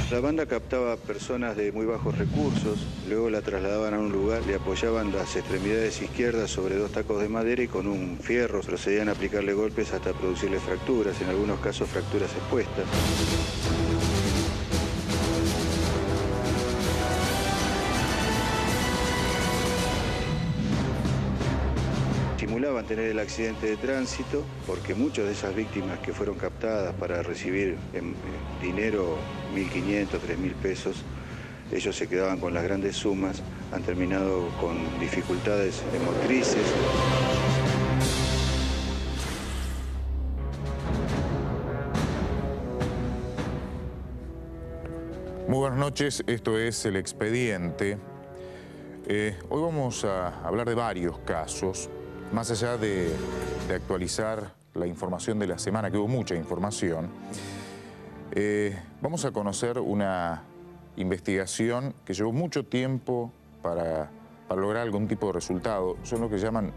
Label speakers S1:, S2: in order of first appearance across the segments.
S1: La banda captaba personas de muy bajos recursos, luego la trasladaban a un lugar, le apoyaban las extremidades izquierdas sobre 2 tacos de madera y con un fierro procedían a aplicarle golpes hasta producirle fracturas, en algunos casos fracturas expuestas. Simulaban tener el accidente de tránsito porque muchas de esas víctimas que fueron captadas para recibir dinero, 1.500, 3.000 pesos, ellos se quedaban con las grandes sumas, han terminado con dificultades motrices.
S2: Muy buenas noches, esto es El Expediente. Hoy vamos a hablar de varios casos. Más allá de actualizar la información de la semana, que hubo mucha información, vamos a conocer una investigación que llevó mucho tiempo para lograr algún tipo de resultado. Son lo que llaman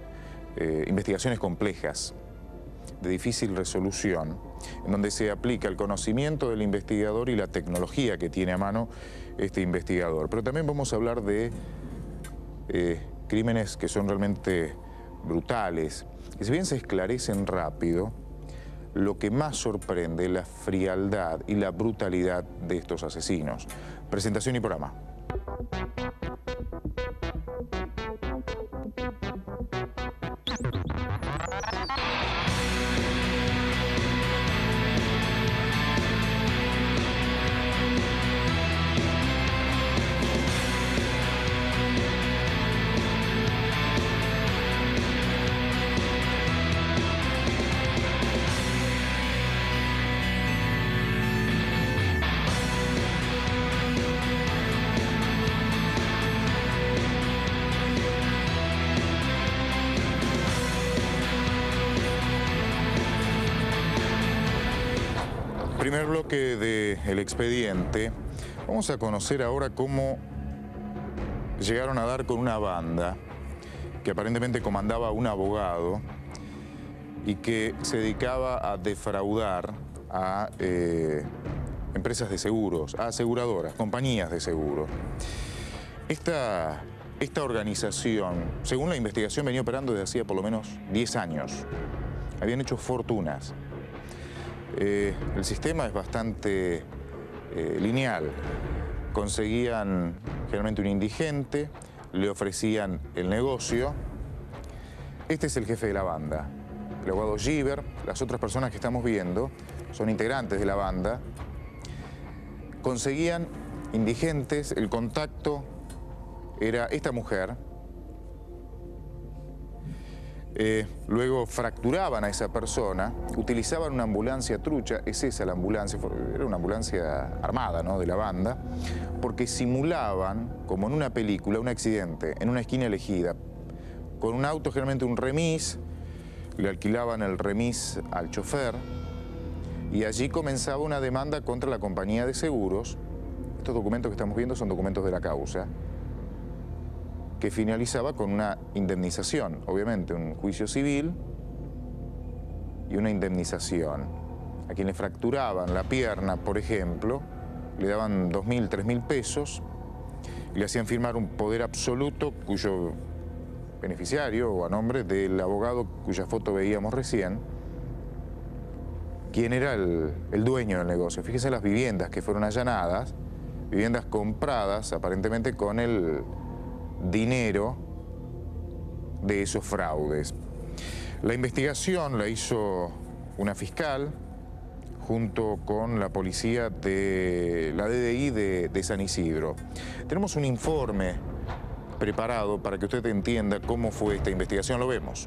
S2: investigaciones complejas, de difícil resolución, en donde se aplica el conocimiento del investigador y la tecnología que tiene a mano este investigador. Pero también vamos a hablar de crímenes que son realmente brutales, que si bien se esclarecen rápido, lo que más sorprende es la frialdad y la brutalidad de estos asesinos. Presentación y programa. Primer bloque de El Expediente. Vamos a conocer ahora cómo llegaron a dar con una banda que aparentemente comandaba un abogado y que se dedicaba a defraudar a empresas de seguros, a aseguradoras, compañías de seguros. Esta organización, según la investigación, venía operando desde hacía por lo menos 10 años. Habían hecho fortunas. El sistema es bastante lineal. Conseguían generalmente un indigente, le ofrecían el negocio. Este es el jefe de la banda, el abogado Giver. Las otras personas que estamos viendo son integrantes de la banda. Conseguían indigentes, el contacto era esta mujer. Luego fracturaban a esa persona, utilizaban una ambulancia trucha, es esa la ambulancia, era una ambulancia armada, ¿no?, de la banda, porque simulaban, como en una película, un accidente en una esquina elegida, con un auto, generalmente un remis, le alquilaban el remis al chofer, y allí comenzaba una demanda contra la compañía de seguros. Estos documentos que estamos viendo son documentos de la causa, que finalizaba con una indemnización, obviamente un juicio civil y una indemnización. A quien le fracturaban la pierna, por ejemplo, le daban 2.000, 3.000 pesos y le hacían firmar un poder absoluto cuyo beneficiario, o a nombre del abogado cuya foto veíamos recién, quien era el dueño del negocio. Fíjese las viviendas que fueron allanadas, viviendas compradas aparentemente con el dinero de esos fraudes. La investigación la hizo una fiscal junto con la policía de la DDI de San Isidro. Tenemos un informe preparado para que usted entienda cómo fue esta investigación. Lo vemos.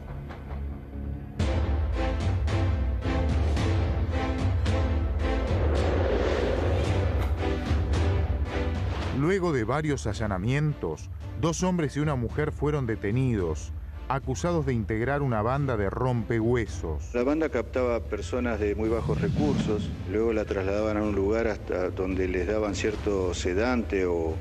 S2: Luego de varios allanamientos, 2 hombres y una mujer fueron detenidos, acusados de integrar una banda de rompehuesos.
S1: La banda captaba personas de muy bajos recursos, luego la trasladaban a un lugar hasta donde les daban cierto sedante o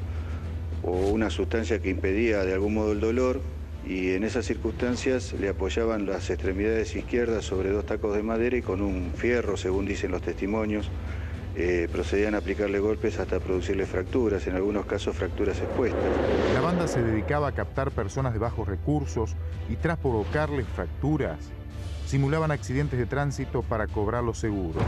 S1: una sustancia que impedía de algún modo el dolor, y en esas circunstancias le apoyaban las extremidades izquierdas sobre 2 tacos de madera y con un fierro, según dicen los testimonios, procedían a aplicarle golpes hasta producirle fracturas, en algunos casos fracturas expuestas.
S2: La banda se dedicaba a captar personas de bajos recursos y tras provocarles fracturas, simulaban accidentes de tránsito para cobrar los seguros.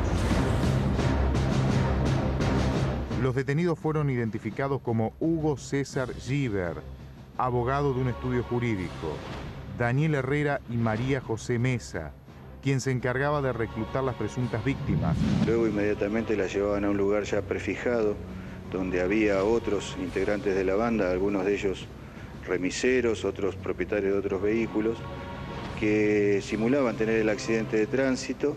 S2: Los detenidos fueron identificados como Hugo César Giver, abogado de un estudio jurídico, Daniel Herrera y María José Mesa, quien se encargaba de reclutar las presuntas víctimas.
S1: Luego inmediatamente las llevaban a un lugar ya prefijado, donde había otros integrantes de la banda, algunos de ellos remiseros, otros propietarios de otros vehículos, que simulaban tener el accidente de tránsito,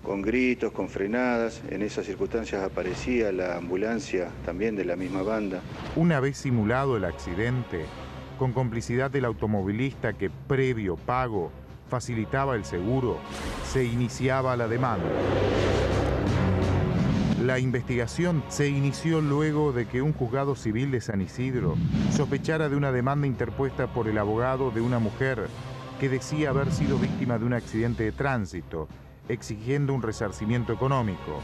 S1: con gritos, con frenadas. En esas circunstancias aparecía la ambulancia también de la misma banda.
S2: Una vez simulado el accidente, con complicidad del automovilista que previo pago facilitaba el seguro, se iniciaba la demanda. La investigación se inició luego de que un juzgado civil de San Isidro sospechara de una demanda interpuesta por el abogado de una mujer que decía haber sido víctima de un accidente de tránsito, exigiendo un resarcimiento económico.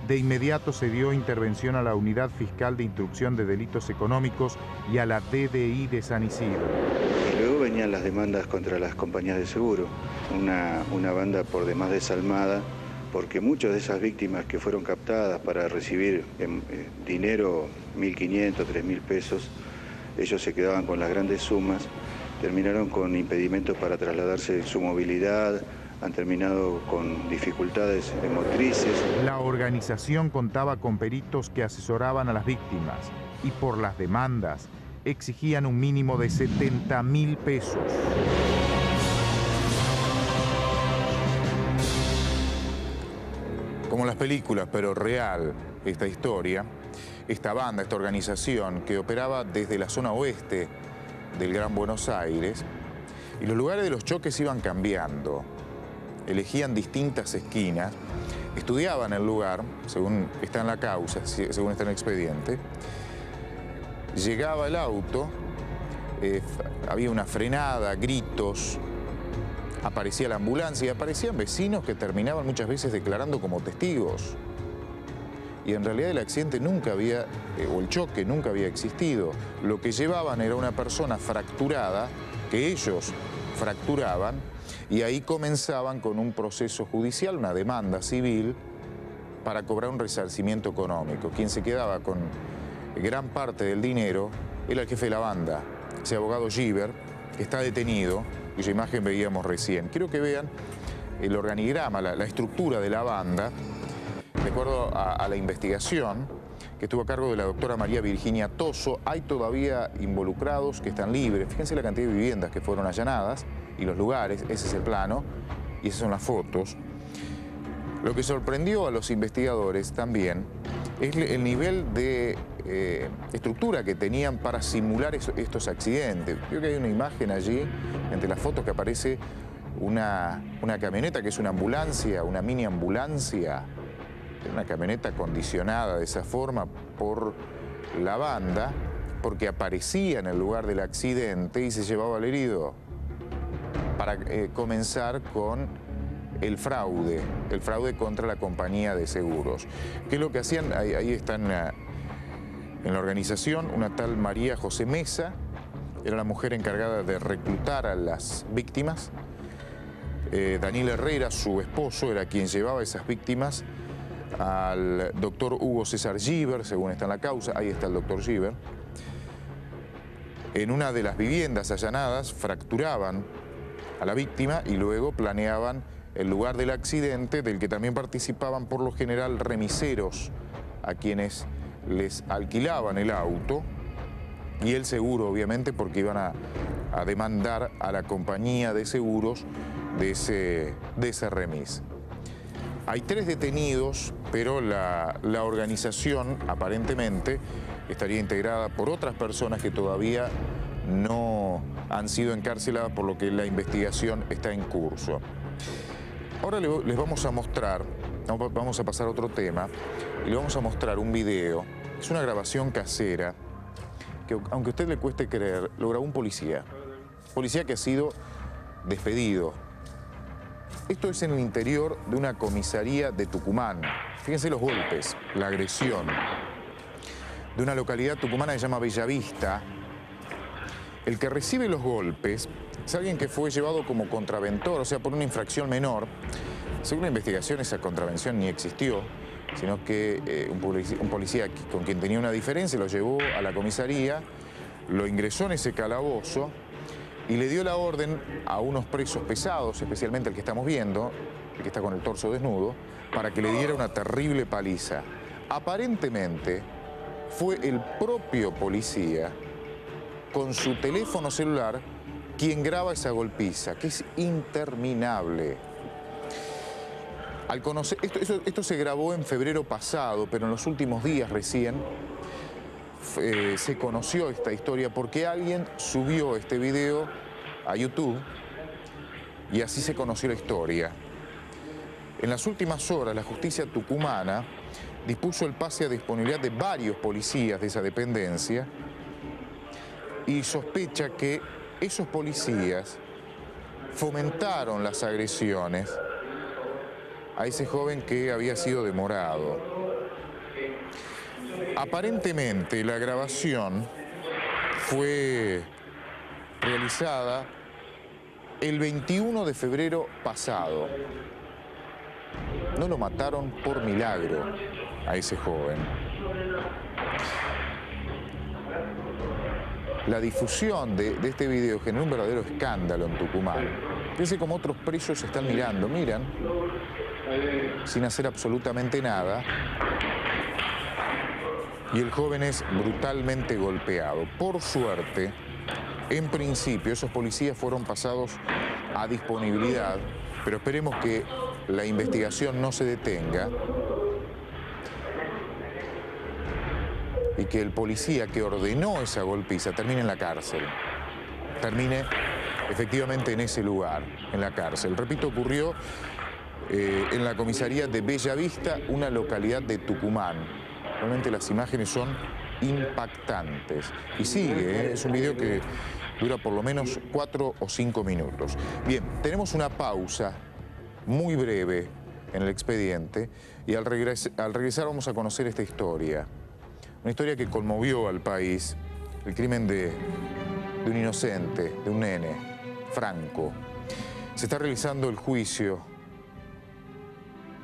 S2: De inmediato se dio intervención a la Unidad Fiscal de Instrucción de Delitos Económicos y a la DDI de San Isidro.
S1: Y luego venían las demandas contra las compañías de seguro, una banda por demás desalmada, porque muchas de esas víctimas que fueron captadas para recibir dinero, 1.500, 3.000 pesos, ellos se quedaban con las grandes sumas, terminaron con impedimentos para trasladarse en su movilidad, han terminado con dificultades motrices.
S2: La organización contaba con peritos que asesoraban a las víctimas y por las demandas exigían un mínimo de 70.000 pesos. Como en las películas, pero real esta historia, esta banda, esta organización que operaba desde la zona oeste del Gran Buenos Aires, y los lugares de los choques iban cambiando. Elegían distintas esquinas, estudiaban el lugar, según está en la causa, según está en el expediente. Llegaba el auto, había una frenada, gritos, aparecía la ambulancia y aparecían vecinos que terminaban muchas veces declarando como testigos. Y en realidad el accidente nunca había, o el choque nunca había existido. Lo que llevaban era una persona fracturada, que ellos fracturaban, y ahí comenzaban con un proceso judicial, una demanda civil, para cobrar un resarcimiento económico. Quien se quedaba con gran parte del dinero era el jefe de la banda, ese abogado Giver, que está detenido, cuya imagen veíamos recién. Quiero que vean el organigrama, la estructura de la banda, de acuerdo a la investigación que estuvo a cargo de la doctora María Virginia Toso. Hay todavía involucrados que están libres. Fíjense la cantidad de viviendas que fueron allanadas y los lugares, ese es el plano y esas son las fotos. Lo que sorprendió a los investigadores también es el nivel de estructura que tenían para simular estos accidentes. Creo que hay una imagen allí, entre las fotos, que aparece una camioneta que es una ambulancia, una mini ambulancia, una camioneta acondicionada de esa forma por la banda, porque aparecía en el lugar del accidente y se llevaba al herido, para comenzar con el fraude contra la compañía de seguros. ¿Qué es lo que hacían? Ahí están en la organización una tal María José Mesa, era la mujer encargada de reclutar a las víctimas. Daniel Herrera, su esposo, era quien llevaba a esas víctimas al doctor Hugo César Giver, según está en la causa. Ahí está el doctor Giver. En una de las viviendas allanadas fracturaban a la víctima y luego planeaban el lugar del accidente, del que también participaban por lo general remiseros a quienes les alquilaban el auto y el seguro, obviamente, porque iban a demandar a la compañía de seguros de ese remis. Hay 3 detenidos, pero la organización aparentemente estaría integrada por otras personas que todavía no han sido encarceladas, por lo que la investigación está en curso. Ahora les vamos a mostrar, vamos a pasar a otro tema, y le vamos a mostrar un video. Es una grabación casera que, aunque a usted le cueste creer, lo grabó un policía que ha sido despedido. Esto es en el interior de una comisaría de Tucumán. Fíjense los golpes, la agresión. De una localidad tucumana que se llama Bellavista. El que recibe los golpes es alguien que fue llevado como contraventor, o sea, por una infracción menor. Según la investigación, esa contravención ni existió, sino que un policía con quien tenía una diferencia lo llevó a la comisaría, lo ingresó en ese calabozo y le dio la orden a unos presos pesados, especialmente el que estamos viendo, el que está con el torso desnudo, para que le diera una terrible paliza. Aparentemente fue el propio policía, con su teléfono celular, quien graba esa golpiza, que es interminable. Al conocer, esto se grabó en febrero pasado, pero en los últimos días recién se conoció esta historia porque alguien subió este video a YouTube y así se conoció la historia. En las últimas horas, la justicia tucumana dispuso el pase a disponibilidad de varios policías de esa dependencia y sospecha que esos policías fomentaron las agresiones a ese joven que había sido demorado. Aparentemente la grabación fue realizada el 21 de febrero pasado. No lo mataron por milagro a ese joven. La difusión de este video generó un verdadero escándalo en Tucumán. Fíjense cómo otros presos están mirando, miran, sin hacer absolutamente nada. Y el joven es brutalmente golpeado. Por suerte, en principio, esos policías fueron pasados a disponibilidad, pero esperemos que la investigación no se detenga y que el policía que ordenó esa golpiza termine en la cárcel, termine efectivamente en ese lugar, en la cárcel. Repito, ocurrió en la comisaría de Bellavista, una localidad de Tucumán. Realmente las imágenes son impactantes. Y sigue, es un video que dura por lo menos 4 o 5 minutos. Bien, tenemos una pausa muy breve en el expediente y al regresar vamos a conocer esta historia. Una historia que conmovió al país, el crimen de un inocente, de un nene, Franco. Se está realizando el juicio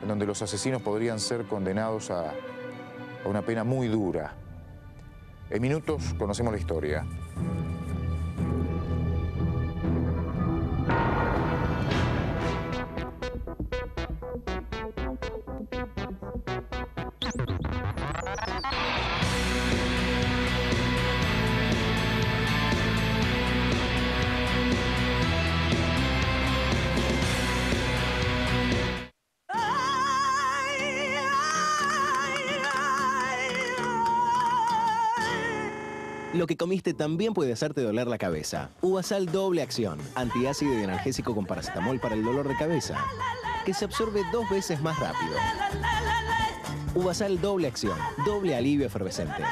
S2: en donde los asesinos podrían ser condenados a una pena muy dura. En minutos conocemos la historia.
S3: Lo que comiste también puede hacerte doler la cabeza. Uvasal doble acción, antiácido y analgésico con paracetamol para el dolor de cabeza, que se absorbe 2 veces más rápido. Uvasal doble acción, doble alivio efervescente.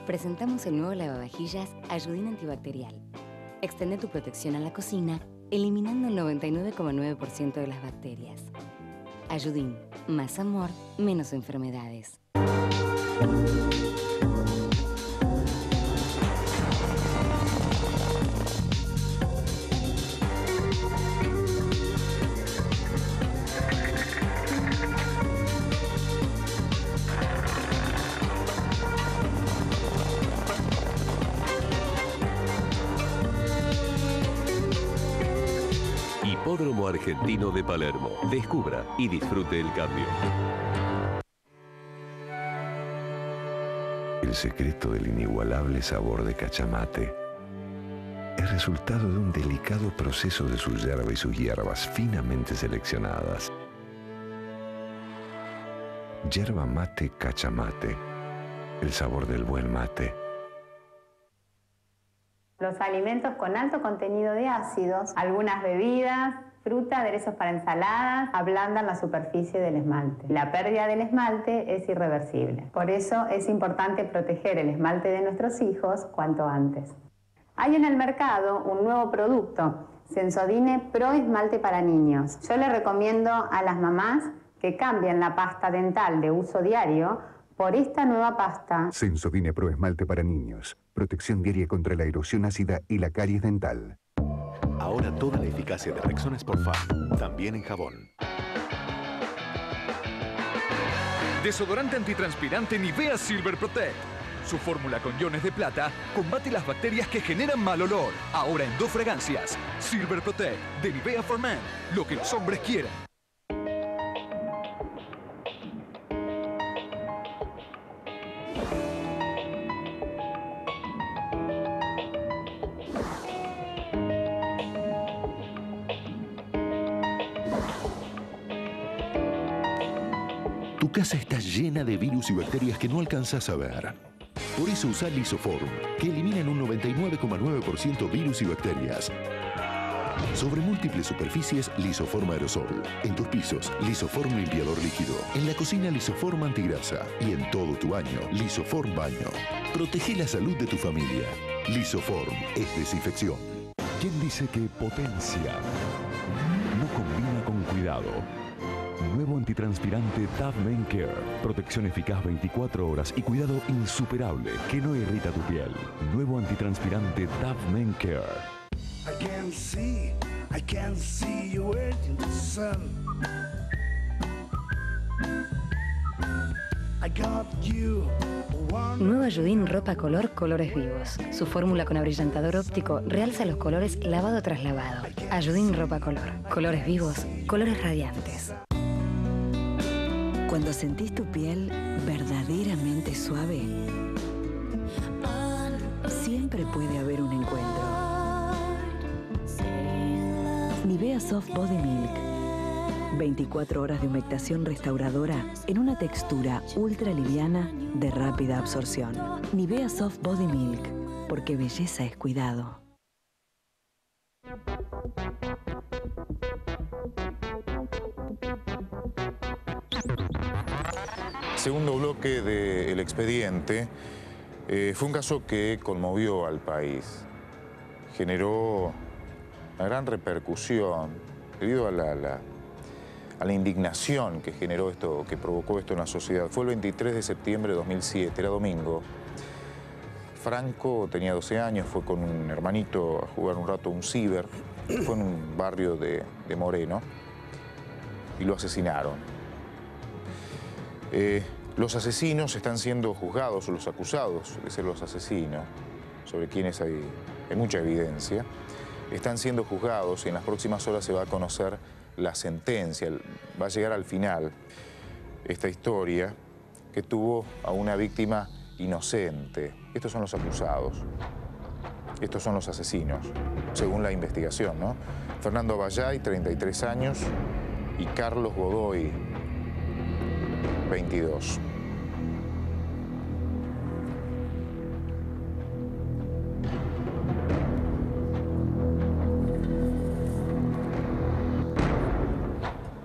S4: Presentamos el nuevo lavavajillas Ayudín antibacterial. Extende tu protección a la cocina, eliminando el 99,9% de las bacterias. Ayudín, más amor, menos enfermedades.
S5: Hipódromo Argentino de Palermo. Descubra y disfrute el cambio.
S6: El secreto del inigualable sabor de Cachamate es resultado de un delicado proceso de su yerba y sus hierbas finamente seleccionadas. Yerba mate Cachamate, el sabor del buen mate.
S7: Los alimentos con alto contenido de ácidos, algunas bebidas, fruta, aderezos para ensaladas, ablandan la superficie del esmalte. La pérdida del esmalte es irreversible. Por eso es importante proteger el esmalte de nuestros hijos cuanto antes. Hay en el mercado un nuevo producto. Sensodyne Pro Esmalte para niños. Yo le recomiendo a las mamás que cambien la pasta dental de uso diario por esta nueva pasta.
S8: Sensodyne Pro Esmalte para niños. Protección diaria contra la erosión ácida y la caries dental.
S9: Ahora toda la eficacia de Rexona Sportfan, también en jabón.
S10: Desodorante antitranspirante Nivea Silver Protect. Su fórmula con iones de plata combate las bacterias que generan mal olor. Ahora en 2 fragancias. Silver Protect de Nivea for Men. Lo que los hombres quieren.
S9: Tu casa está llena de virus y bacterias que no alcanzas a ver. Por eso usa Lisoform, que elimina en un 99,9% virus y bacterias. Sobre múltiples superficies, Lisoform Aerosol. En tus pisos, Lisoform Limpiador Líquido. En la cocina, Lisoform Antigrasa. Y en todo tu baño, Lisoform Baño. Protege la salud de tu familia. Lisoform es desinfección.
S6: ¿Quién dice que potencia no combina con cuidado? Nuevo antitranspirante Dove Men Care. Protección eficaz 24 horas y cuidado insuperable que no irrita tu piel. Nuevo antitranspirante Dove Men Care.
S11: I can see you in the sun. I got you.
S4: Nuevo Ayudín Ropa Color Colores Vivos. Su fórmula con abrillantador óptico realza los colores lavado tras lavado. Ayudín Ropa Color. Colores vivos, colores radiantes.
S12: Cuando sentís tu piel verdaderamente suave, siempre puede haber un encuentro. Nivea Soft Body Milk. 24 horas de humectación restauradora en una textura ultra liviana de rápida absorción. Nivea Soft Body Milk, porque belleza es cuidado.
S2: Segundo bloque del expediente. Fue un caso que conmovió al país. Generó una gran repercusión debido a la indignación que generó esto, que provocó esto en la sociedad. Fue el 23 de septiembre de 2007, era domingo. Franco tenía 12 años, fue con un hermanito a jugar un rato a un ciber. Fue en un barrio de Moreno y lo asesinaron. Los asesinos están siendo juzgados, o los acusados de ser los asesinos, sobre quienes hay mucha evidencia, están siendo juzgados y en las próximas horas se va a conocer la sentencia. Va a llegar al final esta historia que tuvo a una víctima inocente. Estos son los acusados. Estos son los asesinos, según la investigación, ¿no? Fernando Abayay, 33 años, y Carlos Godoy, 22.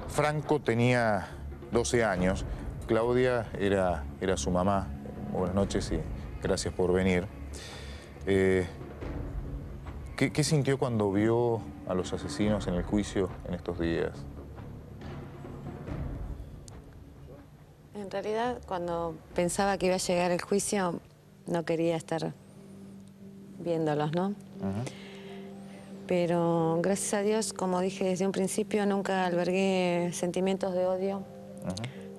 S2: Franco tenía 12 años, Claudia era su mamá. Buenas noches y gracias por venir. ¿Qué sintió cuando vio a los asesinos en el juicio en estos días?
S13: En realidad, cuando pensaba que iba a llegar el juicio, no quería estar viéndolos, ¿no? Pero gracias a Dios, como dije desde un principio, nunca albergué sentimientos de odio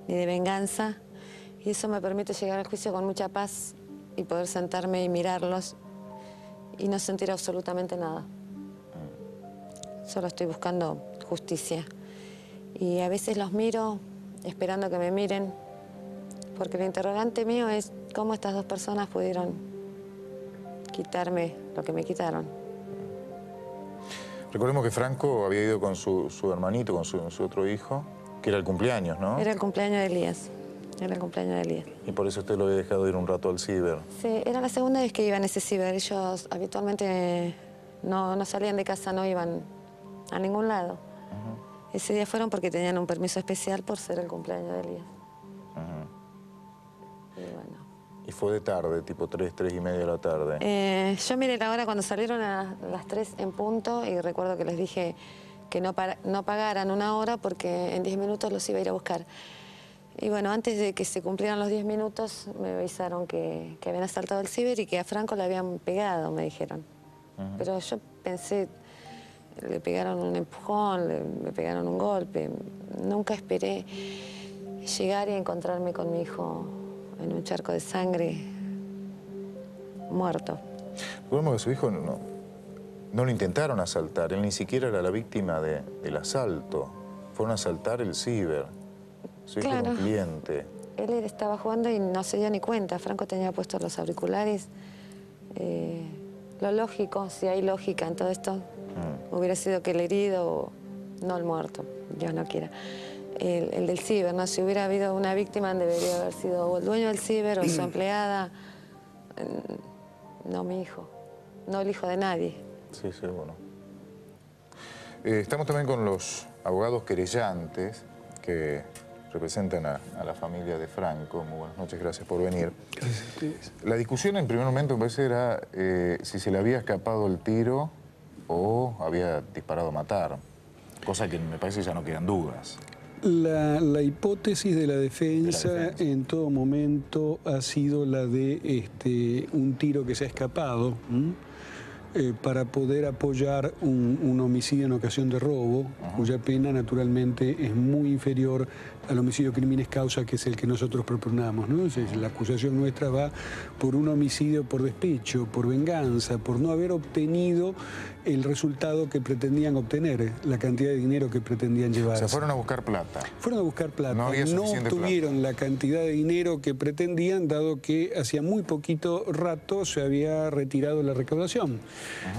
S13: ni de venganza. Y eso me permite llegar al juicio con mucha paz y poder sentarme y mirarlos y no sentir absolutamente nada. Solo estoy buscando justicia. Y a veces los miro esperando que me miren, porque el interrogante mío es cómo estas dos personas pudieron quitarme lo que me quitaron.
S2: Recordemos que Franco había ido con su hermanito, con su otro hijo, que era el cumpleaños, ¿no?
S13: Era el cumpleaños de Elías. Era el cumpleaños de Elías.
S2: Y por eso usted lo había dejado ir un rato al ciber.
S13: Sí, era la segunda vez que iba en ese ciber. Ellos habitualmente no salían de casa, no iban a ningún lado. Ese día fueron porque tenían un permiso especial por ser el cumpleaños de Elías. Y bueno.
S2: fue de tarde, tipo 3, 3 y media de la tarde.
S13: Yo miré la hora cuando salieron a las 3 en punto y recuerdo que les dije que no pagaran una hora porque en 10 minutos los iba a ir a buscar. Y bueno, antes de que se cumplieran los 10 minutos me avisaron que habían asaltado el ciber y que a Franco le habían pegado, me dijeron. Pero yo pensé, le pegaron un empujón, me pegaron un golpe. Nunca esperé llegar y encontrarme con mi hijo en un charco de sangre, muerto.
S2: Recordemos que su hijo no lo intentaron asaltar, él ni siquiera era la víctima del asalto. Fueron a asaltar el ciber. Su hijo era un cliente.
S13: Él estaba jugando y no se dio ni cuenta. Franco tenía puestos los auriculares. Lo lógico, si hay lógica en todo esto, hubiera sido que el herido, no el muerto, Dios no quiera. El del ciber, ¿no? Si hubiera habido una víctima, debería haber sido o el dueño del ciber o su empleada. No mi hijo, no el hijo de nadie.
S2: Sí, seguro. Estamos también con los abogados querellantes que representan a la familia de Franco. Muy buenas noches, gracias por venir.
S14: Gracias a ustedes.
S2: La discusión en primer momento me parece era si se le había escapado el tiro o había disparado a matar, cosa que me parece ya no quedan dudas.
S14: La hipótesis de la defensa en todo momento ha sido la de un tiro que se ha escapado para poder apoyar un homicidio en ocasión de robo, cuya pena naturalmente es muy inferior al homicidio criminis causa, que es el que nosotros propugnamos, ¿no? Entonces, la acusación nuestra va por un homicidio por despecho, por venganza, por no haber obtenido el resultado que pretendían obtener, la cantidad de dinero que pretendían llevar.
S2: O sea, fueron a buscar plata.
S14: Fueron a buscar plata.
S2: No había suficiente
S14: obtuvieron la cantidad de dinero que pretendían, dado que hacía muy poquito rato se había retirado la recaudación.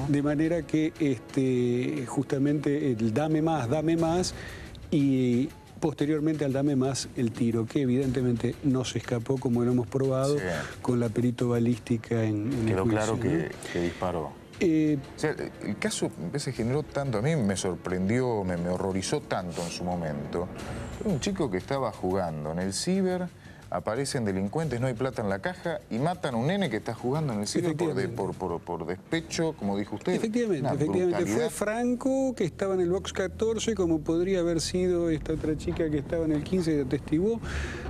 S14: De manera que justamente el dame más y posteriormente al dame más el tiro, que evidentemente no se escapó, como lo hemos probado con la perito balística en el
S2: Quedó
S14: juicio,
S2: claro
S14: ¿no?
S2: que disparó. O sea, el caso a veces generó tanto, a mí me sorprendió, me horrorizó tanto en su momento. Un chico que estaba jugando en el ciber, aparecen delincuentes, no hay plata en la caja y matan a un nene que está jugando en el ciber por despecho, como dijo usted.
S14: Efectivamente. Fue Franco, que estaba en el box 14, como podría haber sido esta otra chica que estaba en el 15 y atestiguó,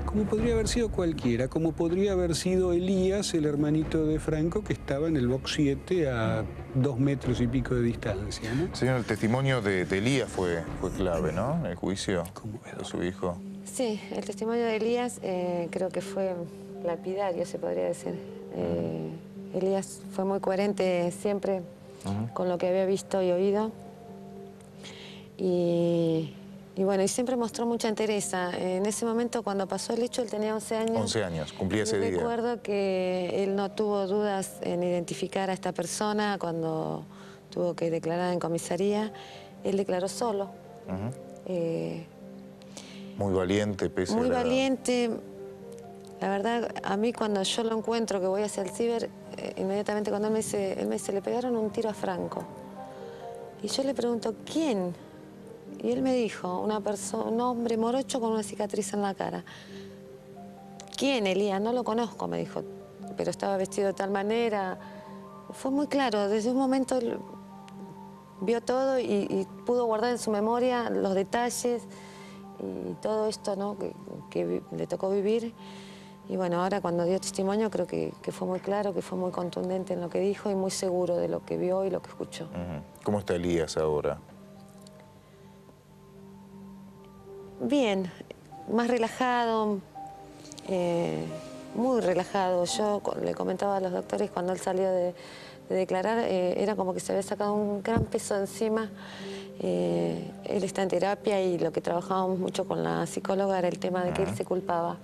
S14: como podría haber sido cualquiera, como podría haber sido Elías, el hermanito de Franco, que estaba en el box 7 a 2 metros y pico de distancia, ¿no?
S2: Señor, el testimonio de Elías fue clave, ¿no? En el juicio de su hijo.
S13: Sí, el testimonio de Elías creo que fue lapidario, se podría decir. Elías fue muy coherente siempre con lo que había visto y oído. Y bueno, y siempre mostró mucha entereza. En ese momento, cuando pasó el hecho, él tenía 11 años.
S2: 11 años, cumplía ese día.
S13: Recuerdo que él no tuvo dudas en identificar a esta persona cuando tuvo que declarar en comisaría. Él declaró solo.
S2: Muy valiente, pese a la edad.
S13: Muy valiente. La verdad, a mí cuando yo lo encuentro, que voy hacia el ciber, inmediatamente cuando él me dice, le pegaron un tiro a Franco. Y yo le pregunto, ¿quién? Y él me dijo, un hombre morocho con una cicatriz en la cara. ¿Quién, Elías? No lo conozco, me dijo, pero estaba vestido de tal manera. Fue muy claro, desde un momento él vio todo y pudo guardar en su memoria los detalles y todo esto, ¿no? que le tocó vivir. Y bueno, ahora cuando dio testimonio creo que fue muy claro, que fue muy contundente en lo que dijo y muy seguro de lo que vio y lo que escuchó.
S2: ¿Cómo está Elías ahora?
S13: Bien, más relajado, muy relajado. Yo le comentaba a los doctores cuando él salió de declarar, era como que se había sacado un gran peso encima. Él está en terapia y lo que trabajábamos mucho con la psicóloga era el tema de que él se culpaba.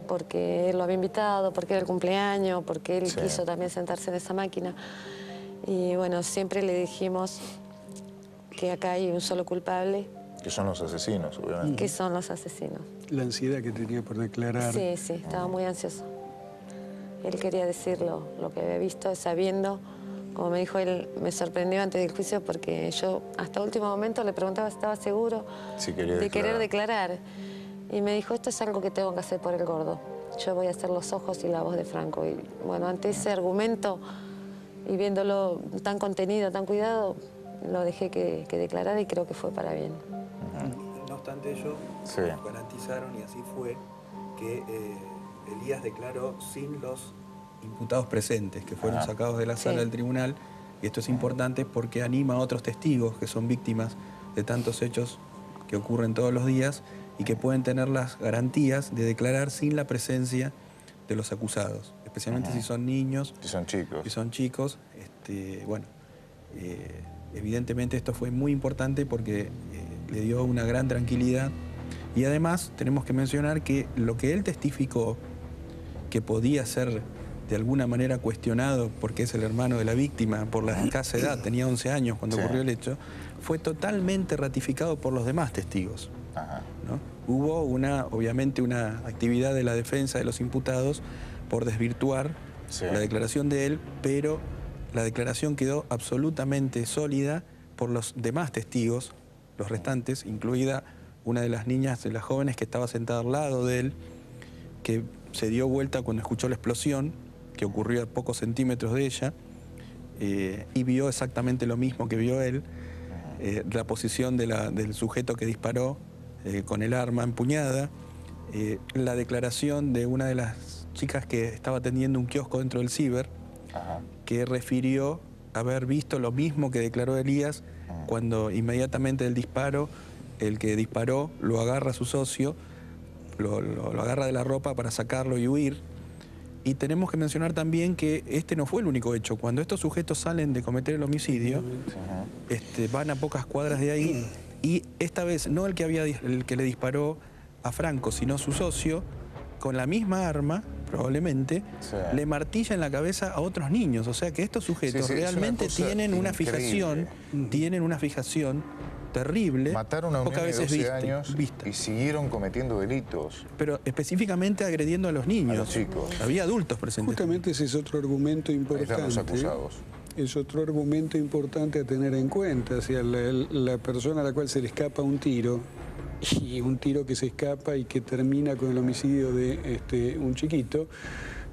S13: Porque él lo había invitado, porque era el cumpleaños, porque él quiso también sentarse en esa máquina. Y bueno, siempre le dijimos que acá hay un solo culpable.
S2: Que son los asesinos, obviamente.
S13: Que son los asesinos.
S14: La ansiedad que tenía por declarar.
S13: Sí, sí, estaba muy ansioso. Él quería decir lo que había visto, sabiendo, como me dijo él, me sorprendió antes del juicio porque yo hasta último momento le preguntaba si estaba seguro
S2: querer
S13: declarar. Y me dijo, esto es algo que tengo que hacer por el gordo. yo voy a ser los ojos y la voz de Franco. Y bueno, ante ese argumento y viéndolo tan contenido, tan cuidado, lo dejé que declarara y creo que fue para bien.
S15: No obstante ello, garantizaron, y así fue, que Elías declaró sin los imputados presentes, que fueron sacados de la sala del tribunal, y esto es importante porque anima a otros testigos que son víctimas de tantos hechos que ocurren todos los días y que pueden tener las garantías de declarar sin la presencia de los acusados, especialmente si son niños.
S2: Si son chicos.
S15: Si son chicos. Bueno, evidentemente esto fue muy importante porque le dio una gran tranquilidad. Y además tenemos que mencionar que lo que él testificó, que podía ser de alguna manera cuestionado porque es el hermano de la víctima por la escasa edad, tenía 11 años cuando ocurrió el hecho, fue totalmente ratificado por los demás testigos. ¿No? Hubo obviamente una actividad de la defensa de los imputados por desvirtuar la declaración de él, pero la declaración quedó absolutamente sólida por los demás testigos, los restantes, incluida una de las niñas, de las jóvenes que estaba sentada al lado de él, que se dio vuelta cuando escuchó la explosión, que ocurrió a pocos centímetros de ella, y vio exactamente lo mismo que vio él, la posición del sujeto que disparó con el arma empuñada, la declaración de una de las chicas que estaba atendiendo un kiosco dentro del ciber, que refirió haber visto lo mismo que declaró Elías cuando inmediatamente del disparo, el que disparó lo agarra a su socio, lo agarra de la ropa para sacarlo y huir. Y tenemos que mencionar también que este no fue el único hecho. Cuando estos sujetos salen de cometer el homicidio, van a pocas cuadras de ahí, y esta vez no el que le disparó a Franco, sino su socio, con la misma arma, probablemente, le martilla en la cabeza a otros niños. O sea que estos sujetos realmente tienen una fijación, terrible.
S2: Mataron a un niño de 12 años y siguieron cometiendo delitos.
S15: Pero específicamente agrediendo a los niños.
S2: A los chicos.
S15: Había adultos presentes.
S14: Justamente ese es otro argumento importante.
S2: Ahí están los acusados.
S14: Es otro argumento importante a tener en cuenta. O sea, la persona a la cual se le escapa un tiro, y un tiro que se escapa y que termina con el homicidio de un chiquito,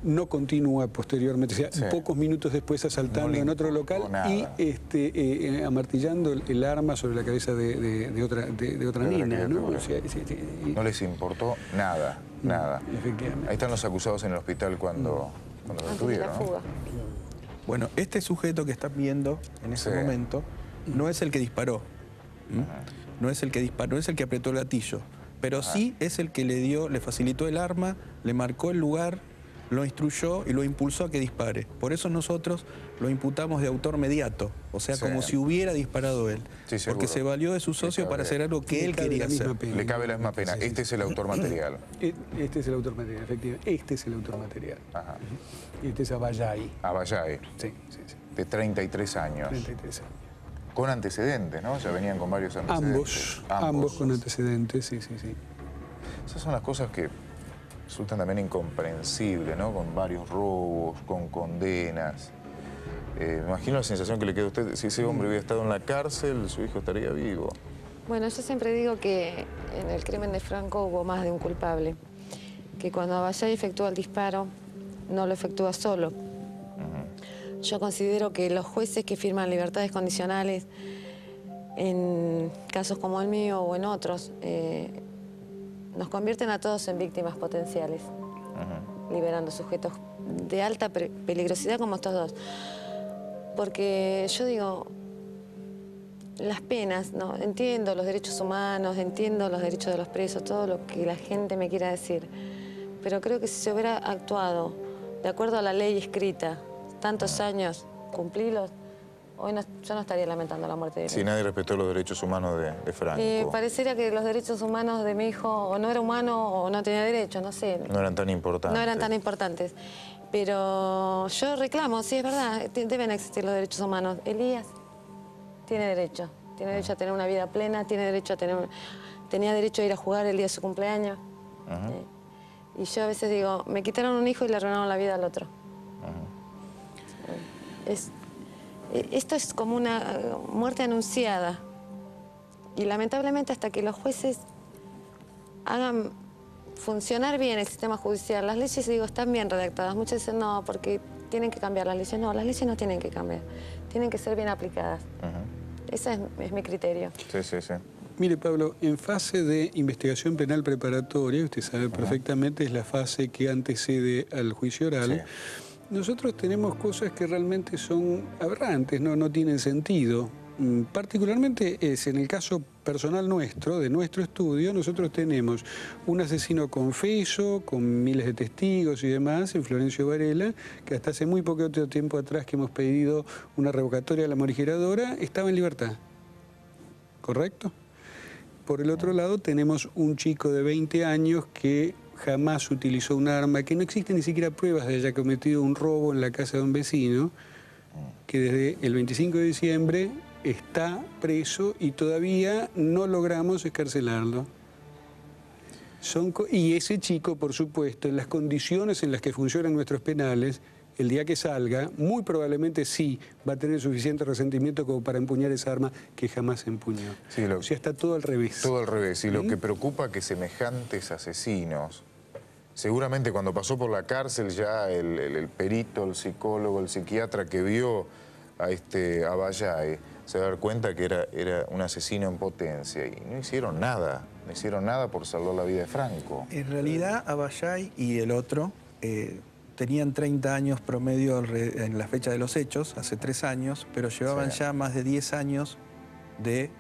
S14: no continúa posteriormente, o sea, pocos minutos después asaltando en otro local y amartillando el arma sobre la cabeza de otra nena, ¿no? O sea,
S2: no les importó nada, nada.
S14: Efectivamente.
S2: Ahí están los acusados en el hospital cuando lo detuvieron, ¿no?
S15: Bueno, este sujeto que están viendo en ese momento no es el que disparó. No es el que disparó, no es el que apretó el gatillo, pero sí es el que le facilitó el arma, le marcó el lugar, lo instruyó y lo impulsó a que dispare. Por eso nosotros lo imputamos de autor mediato, o sea, como si hubiera disparado él. Porque se valió de su socio para hacer algo que él quería hacer.
S2: Le cabe la misma pena. Este es el autor material.
S14: Este es el autor material, efectivamente. Este es el autor material. Este es Abayay.
S2: Abayay.
S14: Sí.
S2: De 33 años.
S14: 33 años.
S2: Con antecedentes, ¿no? Ya venían con varios antecedentes.
S14: Ambos con antecedentes, sí.
S2: Esas son las cosas que resultan también incomprensibles, ¿no? Con varios robos, con condenas. Me imagino la sensación que le queda a usted. Si ese hombre hubiera estado en la cárcel, su hijo estaría vivo.
S13: Bueno, yo siempre digo que en el crimen de Franco hubo más de un culpable. Que cuando Abayay efectúa el disparo, no lo efectúa solo. Yo considero que los jueces que firman libertades condicionales en casos como el mío o en otros nos convierten a todos en víctimas potenciales, liberando sujetos de alta peligrosidad como estos dos. Porque yo digo, las penas, ¿no? Entiendo los derechos humanos, entiendo los derechos de los presos, todo lo que la gente me quiera decir, pero creo que si se hubiera actuado de acuerdo a la ley escrita, tantos años, cumplirlos, hoy yo no estaría lamentando la muerte de él.
S2: Si nadie respetó los derechos humanos de Franco.
S13: Pareciera que los derechos humanos de mi hijo o no era humano o no tenía derechos, no sé.
S2: No eran tan importantes.
S13: No eran tan importantes. Pero yo reclamo, sí, es verdad, deben existir los derechos humanos. Elías tiene derecho a tener una vida plena, tenía derecho a ir a jugar el día de su cumpleaños. Y yo a veces digo, me quitaron un hijo y le arruinaron la vida al otro. Esto es como una muerte anunciada. Y lamentablemente hasta que los jueces funcionar bien el sistema judicial. Las leyes, digo, están bien redactadas. Muchos dicen, no, porque tienen que cambiar las leyes. No, las leyes no tienen que cambiar. Tienen que ser bien aplicadas. Ese es mi criterio.
S2: Sí, sí, sí.
S14: Mire, Pablo, en fase de investigación penal preparatoria, usted sabe perfectamente, es la fase que antecede al juicio oral, nosotros tenemos cosas que realmente son aberrantes, no tienen sentido. Particularmente es en el caso personal nuestro, de nuestro estudio, nosotros tenemos un asesino confeso, con miles de testigos y demás, en Florencio Varela, que hasta hace muy poco tiempo atrás que hemos pedido una revocatoria a la morigeradora, estaba en libertad. ¿Correcto? Por el otro lado tenemos un chico de 20 años que jamás utilizó un arma, que no existen ni siquiera pruebas de haya cometido un robo en la casa de un vecino, que desde el 25 de diciembre está preso y todavía no logramos excarcelarlo. Y ese chico, por supuesto, en las condiciones en las que funcionan nuestros penales, el día que salga, muy probablemente sí va a tener suficiente resentimiento como para empuñar esa arma que jamás empuñó.
S2: Sí,
S14: o sea, está todo al revés.
S2: Todo al revés. Y lo que preocupa que semejantes asesinos, seguramente cuando pasó por la cárcel ya el perito, el psicólogo, el psiquiatra que vio a Vallay, se va a dar cuenta que era un asesino en potencia. Y no hicieron nada por salvar la vida de Franco.
S15: En realidad, Vallay y el otro tenían 30 años promedio en la fecha de los hechos, hace 3 años, pero llevaban ya más de 10 años de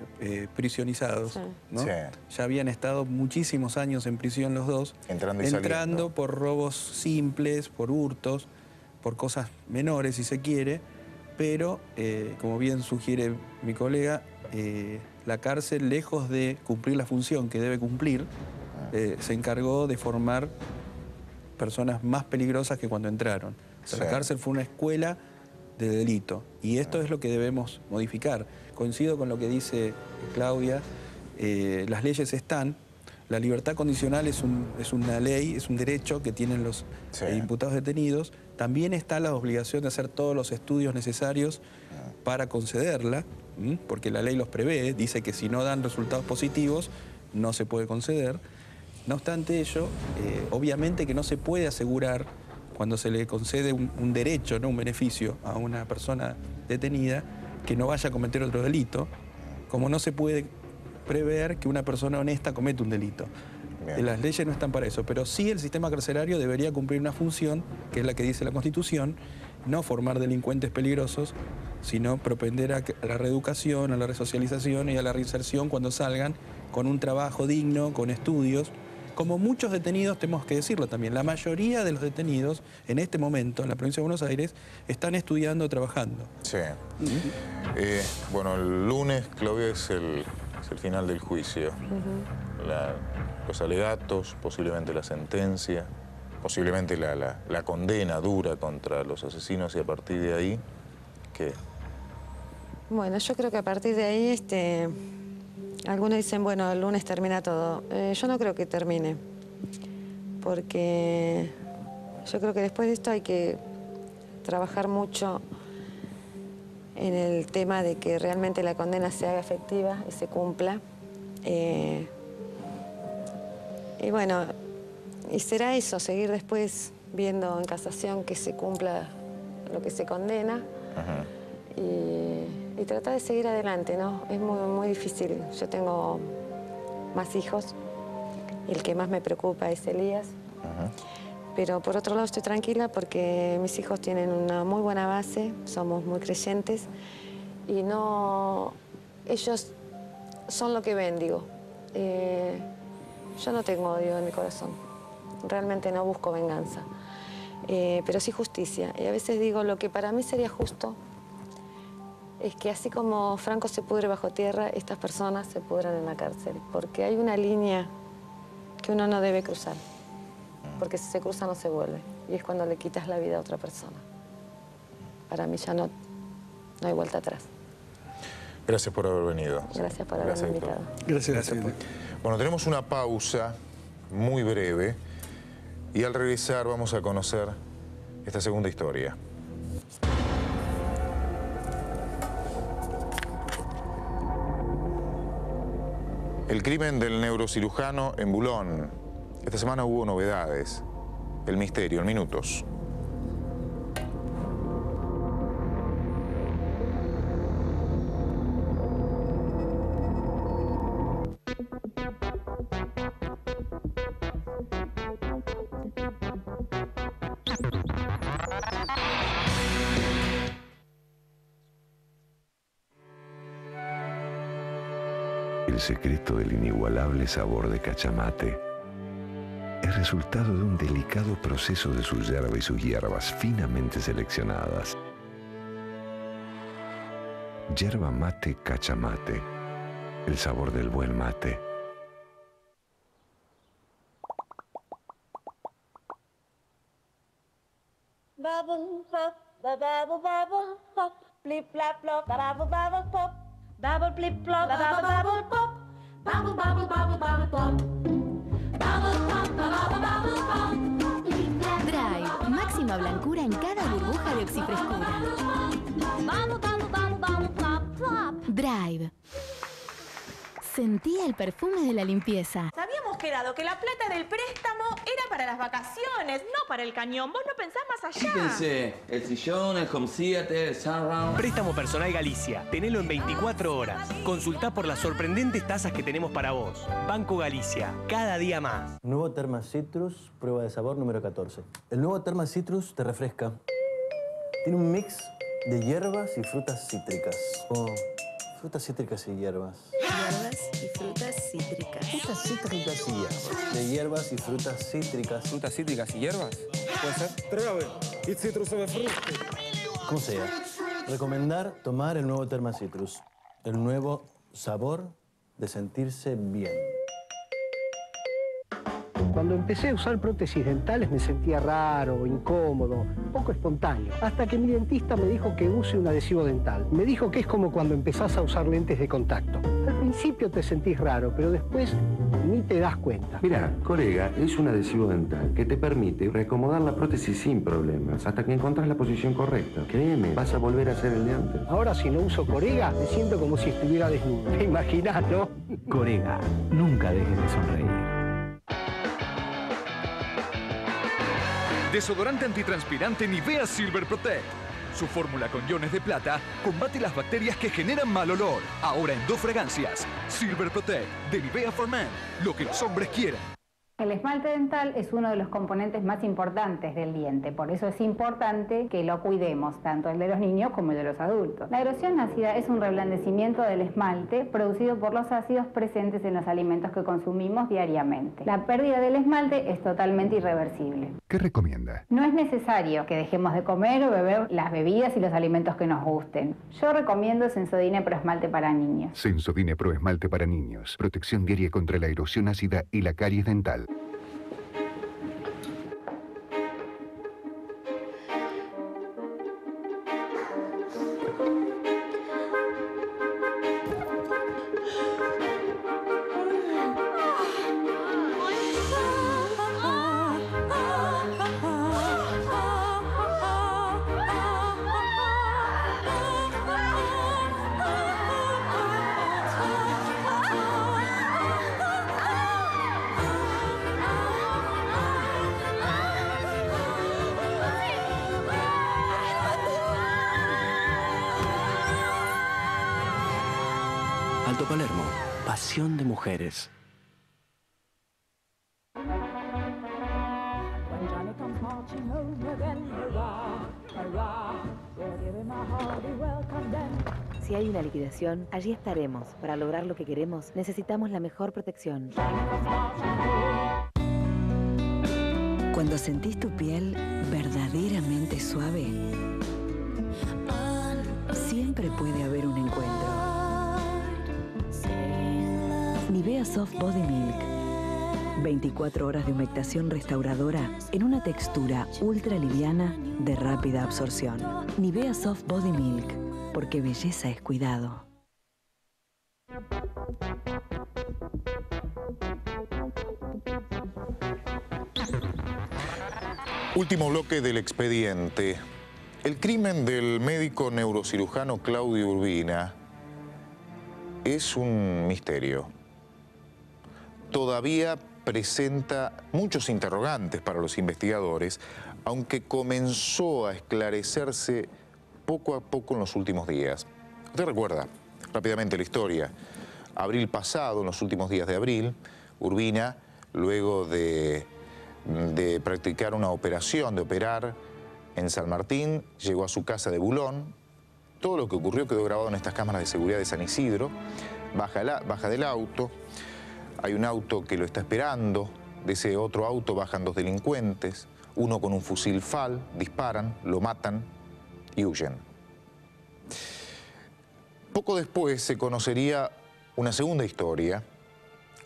S15: prisionizados, ¿no? Ya habían estado muchísimos años en prisión los dos, entrando por robos simples, por hurtos, por cosas menores si se quiere, pero como bien sugiere mi colega, la cárcel, lejos de cumplir la función que debe cumplir, se encargó de formar personas más peligrosas que cuando entraron. O sea, la cárcel fue una escuela de delito y esto es lo que debemos modificar. Coincido con lo que dice Claudia, las leyes están, la libertad condicional es una ley, es un derecho que tienen los imputados detenidos, también está la obligación de hacer todos los estudios necesarios para concederla, porque la ley los prevé, dice que si no dan resultados positivos no se puede conceder. No obstante ello, obviamente que no se puede asegurar cuando se le concede un derecho, ¿no? Un beneficio a una persona detenida, que no vaya a cometer otro delito, como no se puede prever que una persona honesta cometa un delito. Las leyes no están para eso, pero sí el sistema carcelario debería cumplir una función, que es la que dice la Constitución, no formar delincuentes peligrosos, sino propender a la reeducación, a la resocialización y a la reinserción cuando salgan, con un trabajo digno, con estudios. Como muchos detenidos, tenemos que decirlo también, la mayoría de los detenidos en este momento en la provincia de Buenos Aires están estudiando o trabajando.
S2: Sí. Bueno, el lunes, Claudia, es el final del juicio. Los alegatos, posiblemente la sentencia, posiblemente la condena dura contra los asesinos y a partir de ahí, ¿qué?
S13: Bueno, yo creo que a partir de ahí, algunos dicen, bueno, el lunes termina todo. Yo no creo que termine, porque yo creo que después de esto hay que trabajar mucho en el tema de que realmente la condena se haga efectiva y se cumpla. Y bueno, y será eso, seguir después viendo en casación que se cumpla lo que se condena. Y tratar de seguir adelante, ¿no? Es muy difícil. Yo tengo más hijos y el que más me preocupa es Elías. Pero por otro lado estoy tranquila porque mis hijos tienen una muy buena base, somos muy creyentes y no... Ellos son lo que ven, digo. Yo no tengo odio en mi corazón, realmente no busco venganza, pero sí justicia. Y a veces digo, lo que para mí sería justo es que así como Franco se pudre bajo tierra, estas personas se pudran en la cárcel, porque hay una línea que uno no debe cruzar, porque si se cruza no se vuelve, y es cuando le quitas la vida a otra persona. Para mí ya no hay vuelta atrás.
S2: Gracias por haber venido.
S13: Gracias por haberme invitado.
S14: Gracias.
S2: Bueno, tenemos una pausa muy breve y al regresar vamos a conocer esta segunda historia. El crimen del neurocirujano en Boulogne, Esta semana hubo novedades. El misterio en minutos.
S9: El secreto del inigualable sabor de Cachamate es resultado de un delicado proceso de su yerba y sus hierbas finamente seleccionadas. Yerba mate Cachamate, el sabor del buen mate.
S16: Bubble pop, bubble bubble pop, blip blap blop, bubble bubble pop, bubble blip blop, bubble bubble pop, bubble bubble bubble bubble pop, bubble pop, bubble bubble pop.
S17: Drive, máxima blancura en cada burbuja de oxifrescura.
S16: Bubble bubble bubble bubble pop, plop.
S17: Drive. Sentía el perfume de la limpieza.
S18: Habíamos quedado que la plata del préstamo era para las vacaciones, no para el cañón. Vos no pensás más allá.
S19: Fíjense, el sillón, el home theater, el surround.
S20: Préstamo Personal Galicia. Tenelo en 24 horas. Consultá por las sorprendentes tasas que tenemos para vos. Banco Galicia. Cada día más.
S21: Nuevo Terma Citrus, prueba de sabor número 14. El nuevo Terma Citrus te refresca. Tiene un mix de hierbas y frutas cítricas. Frutas cítricas y hierbas.
S12: Hierbas y frutas cítricas.
S21: Frutas cítricas y hierbas. De hierbas y frutas cítricas.
S22: ¿Frutas cítricas y hierbas? ¿Puede ser?
S11: Trave y citrusové frutti.
S21: Como sea. Recomendar tomar el nuevo Terma Citrus. El nuevo sabor de sentirse bien.
S23: Cuando empecé a usar prótesis dentales me sentía raro, incómodo, poco espontáneo. Hasta que mi dentista me dijo que use un adhesivo dental. Me dijo que es como cuando empezás a usar lentes de contacto. Al principio te sentís raro, pero después ni te das cuenta.
S24: Mira, Corega es un adhesivo dental que te permite reacomodar la prótesis sin problemas hasta que encontrás la posición correcta. Créeme, vas a volver a ser el de antes.
S23: Ahora si no uso Corega, me siento como si estuviera desnudo. ¿Te imaginás, no?
S25: Corega, nunca dejes de sonreír.
S10: Desodorante antitranspirante Nivea Silver Protect. Su fórmula con iones de plata combate las bacterias que generan mal olor. Ahora en 2 fragancias. Silver Protect de Nivea for Men. Lo que los hombres quieren.
S7: El esmalte dental es uno de los componentes más importantes del diente, por eso es importante que lo cuidemos, tanto el de los niños como el de los adultos. La erosión ácida es un reblandecimiento del esmalte producido por los ácidos presentes en los alimentos que consumimos diariamente. La pérdida del esmalte es totalmente irreversible.
S8: ¿Qué recomienda?
S7: No es necesario que dejemos de comer o beber las bebidas y los alimentos que nos gusten. Yo recomiendo Sensodyne Pro Esmalte para niños.
S8: Sensodyne Pro Esmalte para niños. Protección diaria contra la erosión ácida y la caries dental.
S3: Alto Palermo, pasión de mujeres.
S12: Si hay una liquidación, allí estaremos. Para lograr lo que queremos, necesitamos la mejor protección. Cuando sentís tu piel verdaderamente suave, siempre puede haber un encuentro. Nivea Soft Body Milk. 24 horas de humectación restauradora en una textura ultra liviana de rápida absorción. Nivea Soft Body Milk, porque belleza es cuidado.
S2: Último bloque del expediente. El crimen del médico neurocirujano Claudio Urbina es un misterio. Todavía presenta muchos interrogantes para los investigadores, aunque comenzó a esclarecerse poco a poco en los últimos días. Usted recuerda rápidamente la historia. Abril pasado, en los últimos días de abril, Urbina, luego de practicar una operación, de operar en San Martín, llegó a su casa de Bulón. Todo lo que ocurrió quedó grabado en estas cámaras de seguridad de San Isidro. Baja del auto, hay un auto que lo está esperando, de ese otro auto bajan dos delincuentes, uno con un fusil FAL, disparan, lo matan y huyen. Poco después se conocería una segunda historia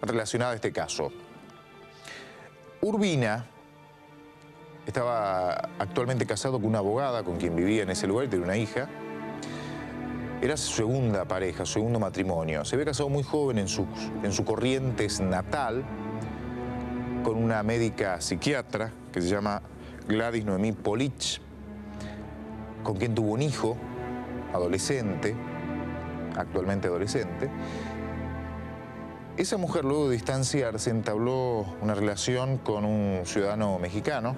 S2: relacionada a este caso. Urbina estaba actualmente casado con una abogada con quien vivía en ese lugar y tenía una hija. Era su segunda pareja, su segundo matrimonio. Se había casado muy joven en su Corrientes natal con una médica psiquiatra que se llama Gladys Noemí Polich, con quien tuvo un hijo, adolescente, actualmente adolescente. Esa mujer, luego de distanciarse, entabló una relación con un ciudadano mexicano,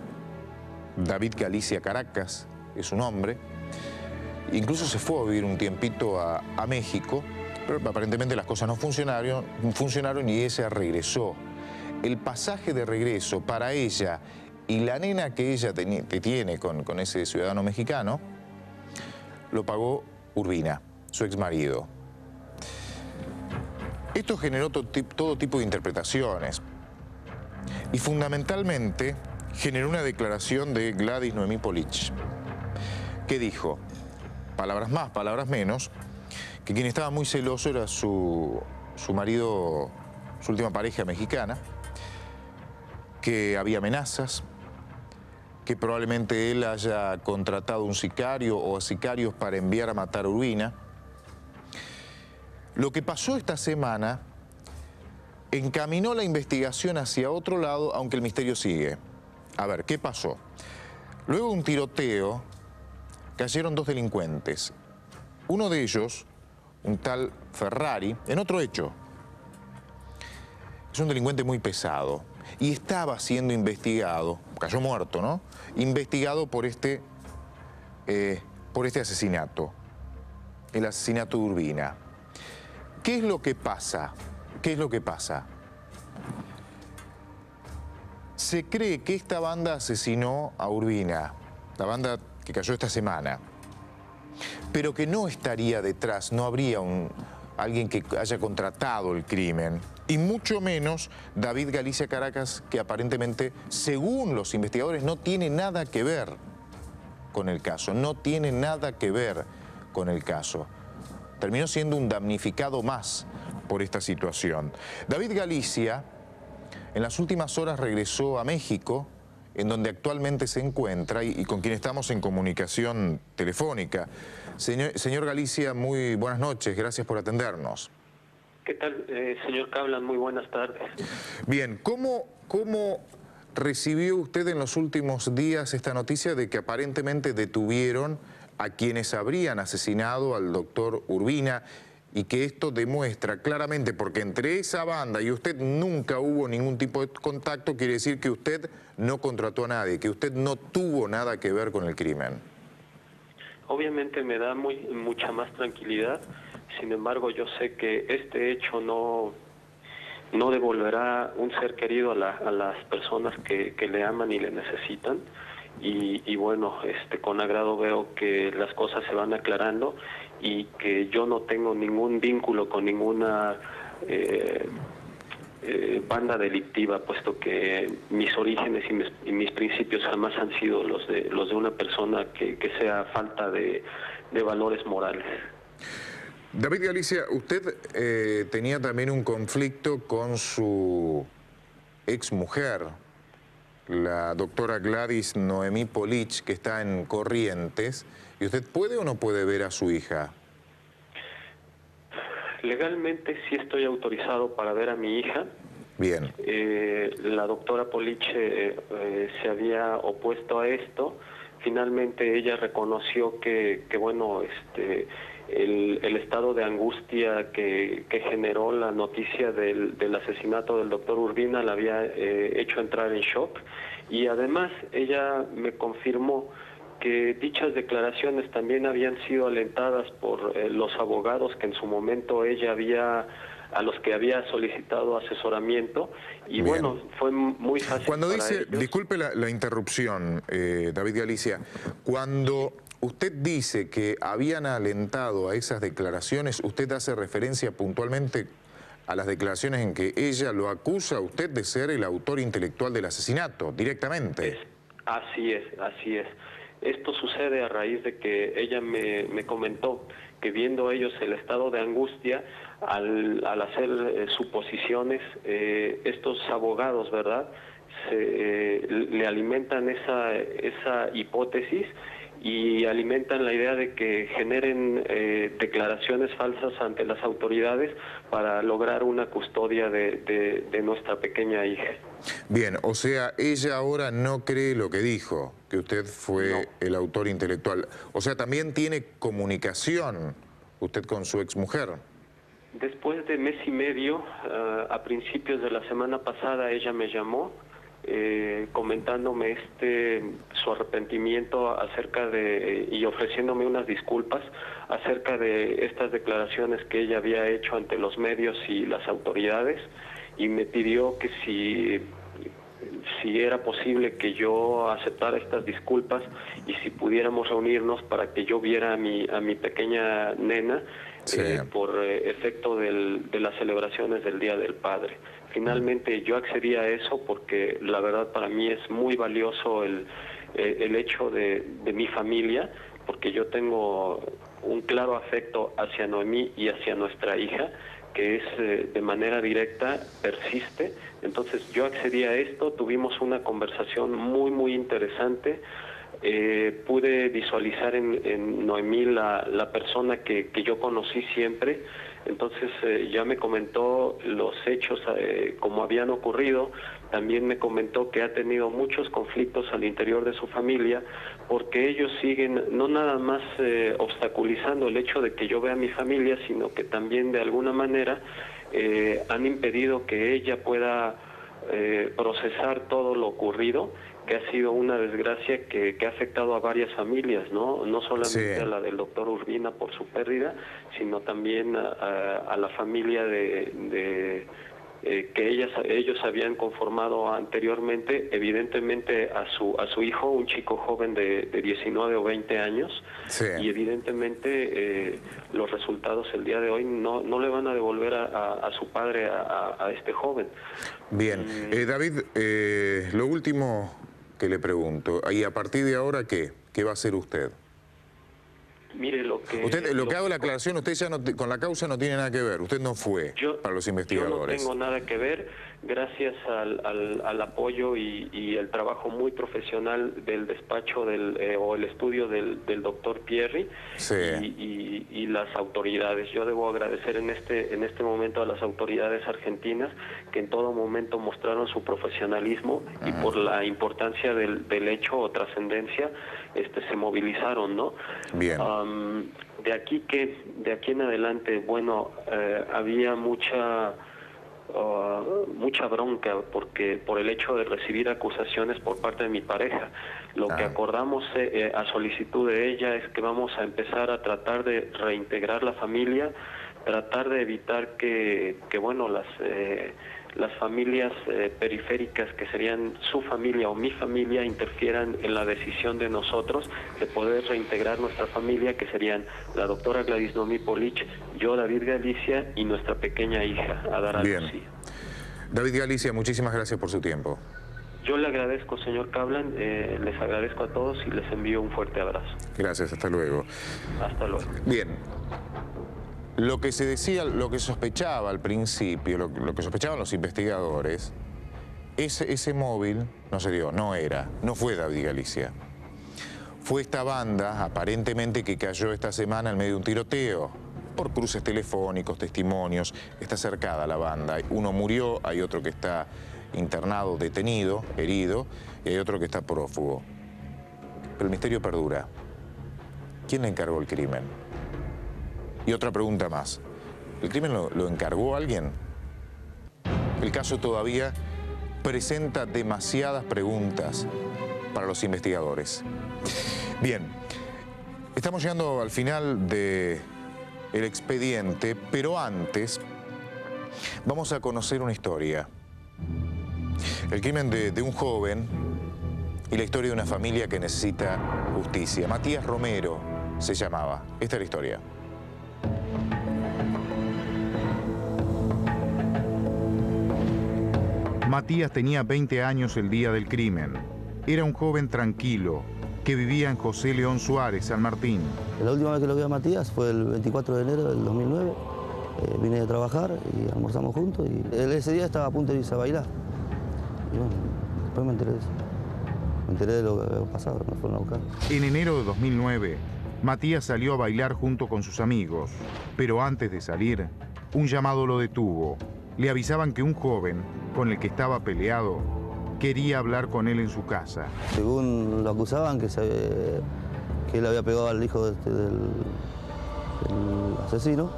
S2: David Galicia Caracas, es su nombre. Incluso se fue a vivir un tiempito a México, pero aparentemente las cosas no funcionaron y ella regresó. El pasaje de regreso para ella y la nena que ella tiene con ese ciudadano mexicano, lo pagó Urbina, su exmarido. Esto generó todo tipo de interpretaciones y fundamentalmente generó una declaración de Gladys Noemí Polich, que dijo, palabras más, palabras menos, que quien estaba muy celoso era su marido, su última pareja mexicana, que había amenazas, que probablemente él haya contratado un sicario o sicarios para enviar a matar a Urbina. Lo que pasó esta semana encaminó la investigación hacia otro lado, aunque el misterio sigue. A ver, ¿qué pasó? Luego de un tiroteo, cayeron dos delincuentes. Uno de ellos, un tal Ferrari, en otro hecho. Es un delincuente muy pesado y estaba siendo investigado, cayó muerto, ¿no? Investigado por este asesinato, el asesinato de Urbina. ¿Qué es lo que pasa? ¿Qué es lo que pasa? Se cree que esta banda asesinó a Urbina, la banda que cayó esta semana, pero que no estaría detrás, no habría alguien que haya contratado el crimen, y mucho menos David Galicia Caracas, que aparentemente, según los investigadores, no tiene nada que ver con el caso, no tiene nada que ver con el caso. Terminó siendo un damnificado más por esta situación. David Galicia, en las últimas horas regresó a México, en donde actualmente se encuentra y con quien estamos en comunicación telefónica. Señor Galicia, muy buenas noches, gracias por atendernos.
S1: ¿Qué tal, señor Kaplan? Muy buenas tardes.
S2: Bien, ¿cómo recibió usted en los últimos días esta noticia de que aparentemente detuvieron a quienes habrían asesinado al doctor Urbina y que esto demuestra claramente, porque entre esa banda y usted nunca hubo ningún tipo de contacto, quiere decir que usted no contrató a nadie, que usted no tuvo nada que ver con el crimen?
S1: Obviamente me da mucha más tranquilidad, sin embargo yo sé que este hecho no devolverá un ser querido a las personas que le aman y le necesitan. Y bueno, con agrado veo que las cosas se van aclarando y que yo no tengo ningún vínculo con ninguna banda delictiva, puesto que mis orígenes y mis principios jamás han sido los de una persona que sea falta de valores morales.
S2: David Galicia, usted tenía también un conflicto con su exmujer, la doctora Gladys Noemí Polich, que está en Corrientes. ¿Y usted puede o no puede ver a su hija?
S1: Legalmente sí estoy autorizado para ver a mi hija.
S2: Bien.
S1: La doctora Polich se había opuesto a esto. Finalmente ella reconoció que bueno, el estado de angustia que generó la noticia del asesinato del doctor Urbina la había hecho entrar en shock, y además ella me confirmó que dichas declaraciones también habían sido alentadas por los abogados que en su momento a los que había solicitado asesoramiento, y bien. Bueno, fue muy fácil.
S2: Cuando dice,
S1: ellos.
S2: Disculpe la interrupción, David Galicia, cuando usted dice que habían alentado a esas declaraciones, usted hace referencia puntualmente a las declaraciones en que ella lo acusa a usted de ser el autor intelectual del asesinato, directamente.
S1: Así es, así es. Esto sucede a raíz de que ella me comentó que viendo ellos el estado de angustia, al hacer suposiciones, estos abogados, ¿verdad?, le alimentan esa hipótesis y alimentan la idea de que generen declaraciones falsas ante las autoridades para lograr una custodia de nuestra pequeña hija.
S2: Bien, o sea, ella ahora no cree lo que dijo, que usted fue el autor intelectual. O sea, también tiene comunicación usted con su exmujer.
S1: Después de mes y medio, a principios de la semana pasada, ella me llamó comentándome su arrepentimiento acerca y ofreciéndome unas disculpas acerca de estas declaraciones que ella había hecho ante los medios y las autoridades, y me pidió que si era posible que yo aceptara estas disculpas y si pudiéramos reunirnos para que yo viera a mi pequeña nena, sí, por efecto de las celebraciones del Día del Padre. Finalmente yo accedí a eso porque la verdad para mí es muy valioso el hecho de mi familia, porque yo tengo un claro afecto hacia Noemí y hacia nuestra hija, que es de manera directa, persiste. Entonces yo accedí a esto, tuvimos una conversación muy interesante. Pude visualizar en Noemí la persona que yo conocí siempre. Entonces ya me comentó los hechos como habían ocurrido. También me comentó que ha tenido muchos conflictos al interior de su familia, porque ellos siguen no nada más obstaculizando el hecho de que yo vea a mi familia, sino que también de alguna manera han impedido que ella pueda procesar todo lo ocurrido, que ha sido una desgracia que ha afectado a varias familias, no solamente a la del doctor Urbina por su pérdida, sino también a la familia que ellos habían conformado anteriormente, evidentemente a su hijo, un chico joven de 19 o 20 años, y evidentemente los resultados el día de hoy no le van a devolver a su padre a este joven.
S2: Bien, David, lo último que le pregunto, y a partir de ahora, ¿qué va a hacer usted?
S1: Mire, lo que
S2: hago la aclaración, usted ya con la causa no tiene nada que ver, usted no fue para los investigadores.
S1: Yo no tengo nada que ver, gracias al apoyo y el trabajo muy profesional del despacho o el estudio del doctor Pierri, y las autoridades. Yo debo agradecer en este momento a las autoridades argentinas, que en todo momento mostraron su profesionalismo y por la importancia del hecho o trascendencia se movilizaron, ¿no?
S2: Bien.
S1: De aquí en adelante, bueno, había mucha bronca por el hecho de recibir acusaciones por parte de mi pareja. Lo que acordamos a solicitud de ella es que vamos a empezar a tratar de reintegrar la familia, tratar de evitar que bueno, las familias periféricas, que serían su familia o mi familia, interfieran en la decisión de nosotros de poder reintegrar nuestra familia, que serían la doctora Gladys Noemí Polich, yo, David Galicia, y nuestra pequeña hija, Adara Lucía.
S2: David Galicia, muchísimas gracias por su tiempo.
S1: Yo le agradezco, señor Kaplan, les agradezco a todos y les envío un fuerte abrazo.
S2: Gracias, hasta luego.
S1: Hasta luego.
S2: Bien. Lo que se decía, lo que sospechaba al principio, lo que sospechaban los investigadores, ese móvil no se dio, no fue David Galicia. Fue esta banda, aparentemente, que cayó esta semana en medio de un tiroteo, por cruces telefónicos, testimonios. Está cercada la banda. Uno murió, hay otro que está internado, detenido, herido, y hay otro que está prófugo. Pero el misterio perdura. ¿Quién le encargó el crimen? Y otra pregunta más. ¿El crimen lo encargó alguien? El caso todavía presenta demasiadas preguntas para los investigadores. Bien, estamos llegando al final del expediente, pero antes vamos a conocer una historia. El crimen de un joven y la historia de una familia que necesita justicia. Matías Romero se llamaba. Esta es la historia. Matías tenía 20 años el día del crimen. Era un joven tranquilo que vivía en José León Suárez, San Martín.
S4: La última vez que lo vi a Matías fue el 24 de enero del 2009. Vine de trabajar y almorzamos juntos y él ese día estaba a punto de irse a bailar. Y bueno, después me enteré de eso. Me enteré de lo que había pasado, me fueron a buscar.
S2: En enero de 2009, Matías salió a bailar junto con sus amigos. Pero antes de salir, un llamado lo detuvo. Le avisaban que un joven con el que estaba peleado quería hablar con él en su casa.
S4: Según lo acusaban, que él había pegado al hijo del asesino,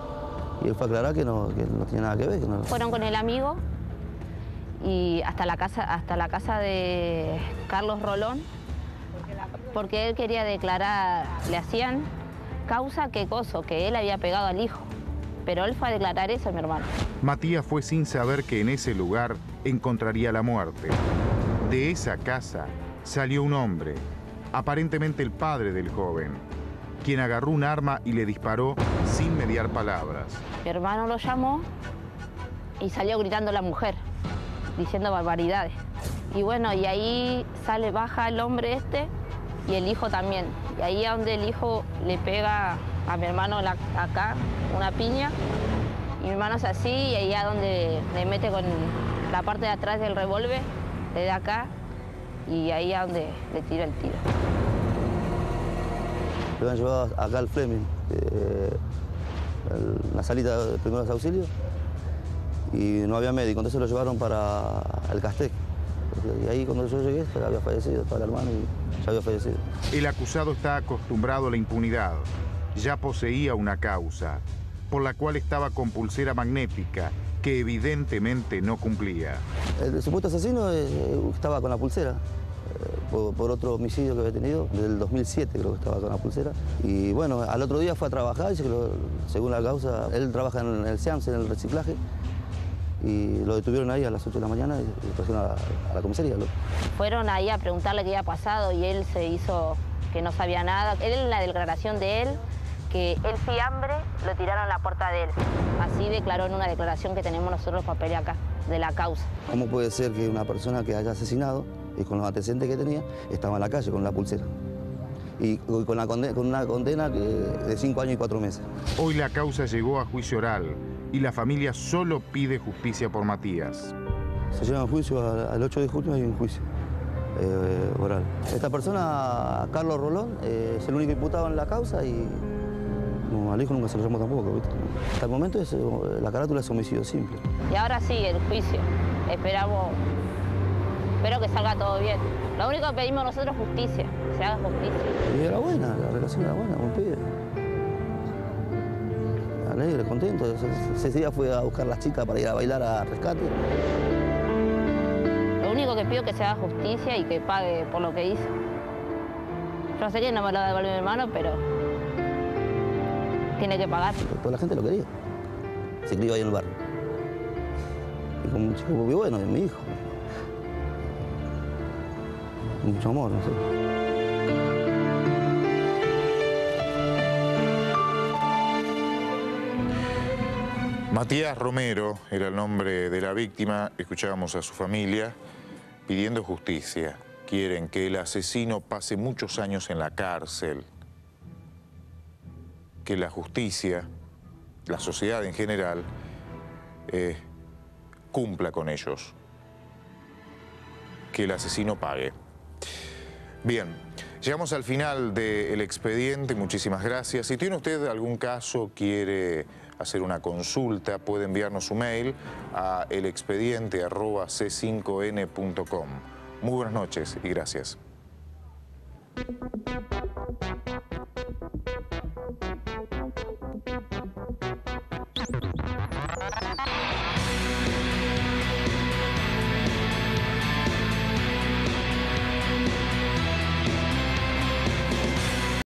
S4: y él fue a aclarar que no tenía nada que ver. Que no...
S5: Fueron con el amigo y hasta la casa de Carlos Rolón, porque él quería declarar, le hacían causa que él había pegado al hijo. Pero él fue a declarar eso, mi hermano.
S2: Matías fue sin saber que en ese lugar encontraría la muerte. De esa casa salió un hombre, aparentemente el padre del joven, quien agarró un arma y le disparó sin mediar palabras.
S5: Mi hermano lo llamó y salió gritando la mujer, diciendo barbaridades. Y bueno, y ahí baja el hombre y el hijo también. Y ahí es donde el hijo le pega a mi hermano acá una piña. Y mi hermano es así y ahí es donde le mete con la parte de atrás del revólver, desde acá, y ahí es donde le tira el tiro.
S4: Lo habían llevado acá al Fleming, la salita de primeros auxilios, y no había médico, entonces lo llevaron para el Castec. Y ahí cuando yo llegué, había fallecido, estaba el hermano y ya había fallecido.
S2: El acusado está acostumbrado a la impunidad. Ya poseía una causa, por la cual estaba con pulsera magnética, que evidentemente no cumplía.
S4: El supuesto asesino estaba con la pulsera, por otro homicidio que había tenido, del 2007 creo que estaba con la pulsera. Y bueno, al otro día fue a trabajar, y según la causa, él trabaja en el SEAMS, en el reciclaje, y lo detuvieron ahí a las 8 de la mañana y lo trajeron a la comisaría.
S5: Fueron ahí a preguntarle qué había pasado y él se hizo que no sabía nada. Él, en la declaración de él, que el fiambre lo tiraron a la puerta de él. Así declaró en una declaración que tenemos nosotros los papeles acá, de la causa.
S4: ¿Cómo puede ser que una persona que haya asesinado y con los antecedentes que tenía estaba en la calle con la pulsera? Y con una condena de 5 años y 4 meses.
S2: Hoy la causa llegó a juicio oral y la familia solo pide justicia por Matías.
S4: Se lleva a juicio, al 8 de junio hay un juicio oral. Esta persona, Carlos Rolón, es el único imputado en la causa y no, al hijo nunca se lo llamó tampoco, ¿viste? Hasta el momento la carátula es homicidio simple.
S5: Y ahora sigue el juicio. Espero que salga todo bien. Lo único que pedimos nosotros es justicia, que se haga justicia.
S4: Y era buena, la relación era buena, un pibe. Alegre, contento. Ese día fue a buscar a las chicas para ir a bailar a rescate.
S5: Lo único que pido es que se haga justicia y que pague por lo que hizo. Yo sé que no me lo devuelve mi hermano, pero tiene que pagar.
S4: Toda la gente lo quería. Se crió ahí en el barrio. Y como un chico muy bueno, es mi hijo. Mucho amor, no sé.
S2: Matías Romero era el nombre de la víctima. Escuchábamos a su familia pidiendo justicia. Quieren que el asesino pase muchos años en la cárcel. Que la justicia, la sociedad en general, cumpla con ellos. Que el asesino pague. Bien, llegamos al final del expediente. Muchísimas gracias. Si tiene usted algún caso, quiere hacer una consulta, puede enviarnos su mail a elexpediente@c5n.com. Muy buenas noches y gracias.